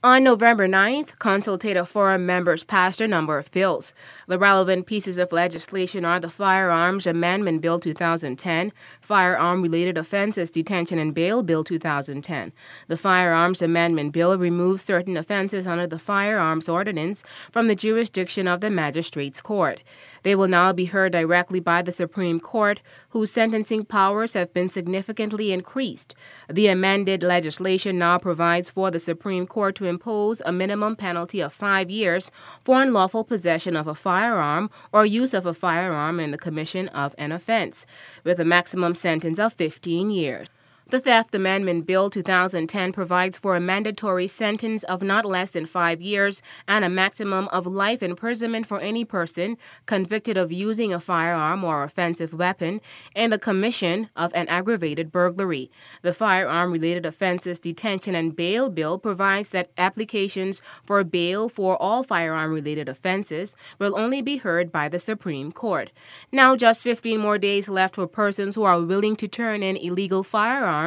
On November 9th, Consultative Forum members passed a number of bills. The relevant pieces of legislation are the Firearms Amendment Bill 2010, Firearm-Related Offenses Detention and Bail Bill 2010. The Firearms Amendment Bill removes certain offenses under the Firearms Ordinance from the jurisdiction of the Magistrates Court. They will now be heard directly by the Supreme Court, whose sentencing powers have been significantly increased. The amended legislation now provides for the Supreme Court to impose a minimum penalty of 5 years for unlawful possession of a firearm or use of a firearm in the commission of an offense, with a maximum sentence of 15 years. The Theft Amendment Bill 2010 provides for a mandatory sentence of not less than 5 years and a maximum of life imprisonment for any person convicted of using a firearm or offensive weapon in the commission of an aggravated burglary. The Firearm-Related Offenses Detention and Bail Bill provides that applications for bail for all firearm-related offenses will only be heard by the Supreme Court. Now, just 15 more days left for persons who are willing to turn in illegal firearms,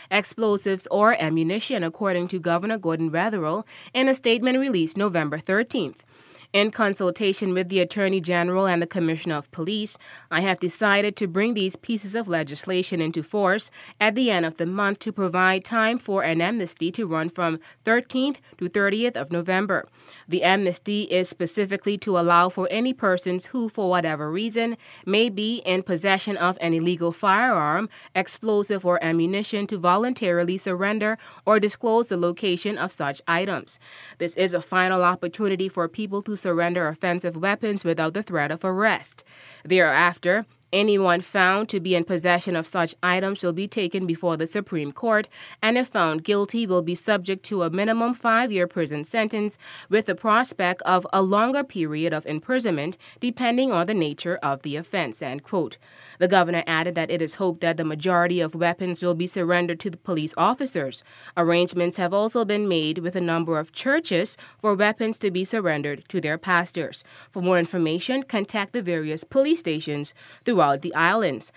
explosives, or ammunition, according to Governor Gordon Wetherill in a statement released November 13th. In consultation with the Attorney General and the Commissioner of Police, I have decided to bring these pieces of legislation into force at the end of the month to provide time for an amnesty to run from 13th to 30th of November. The amnesty is specifically to allow for any persons who, for whatever reason, may be in possession of an illegal firearm, explosive, or ammunition to voluntarily surrender or disclose the location of such items. This is a final opportunity for people to surrender offensive weapons without the threat of arrest. Thereafter, anyone found to be in possession of such items shall be taken before the Supreme Court, and if found guilty, will be subject to a minimum 5-year prison sentence with the prospect of a longer period of imprisonment depending on the nature of the offense, end quote. The governor added that it is hoped that the majority of weapons will be surrendered to the police officers. Arrangements have also been made with a number of churches for weapons to be surrendered to their pastors. For more information, contact the various police stations throughout the islands.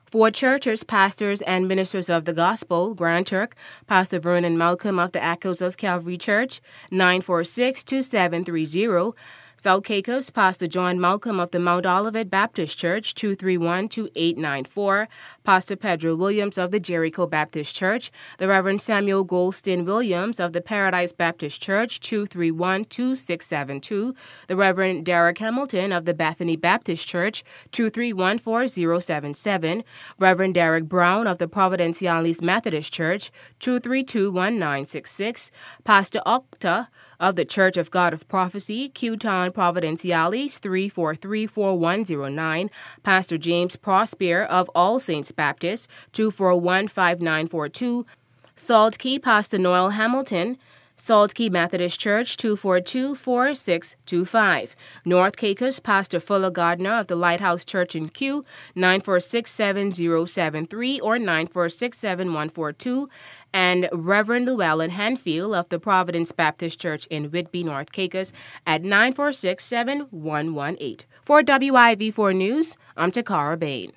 For churches, pastors, and ministers of the gospel, Grand Turk, Pastor Vernon Malcolm of the Echoes of Calvary Church, 946-2730. South Caicos, Pastor John Malcolm of the Mount Olivet Baptist Church, 231-2894. Pastor Pedro Williams of the Jericho Baptist Church. The Reverend Samuel Goldstein Williams of the Paradise Baptist Church, 231-2672. The Reverend Derek Hamilton of the Bethany Baptist Church, 231-4077. Reverend Derek Brown of the Providenciales Methodist Church, 232-1966. Pastor Octa of the Church of God of Prophecy, Q-Town Providenciales, 343-4109. Pastor James Prosper of All Saints Baptist, 241-5942. Salt Key, Pastor Noel Hamilton, Salt Key Methodist Church, 242-4625. North Caicos, Pastor Fuller Gardner of the Lighthouse Church in Q, 946-7073 or 946-7142. And Reverend Llewellyn Hanfield of the Providence Baptist Church in Whitby, North Caicos at 946-7118. For WIV4 News, I'm Takara Bain.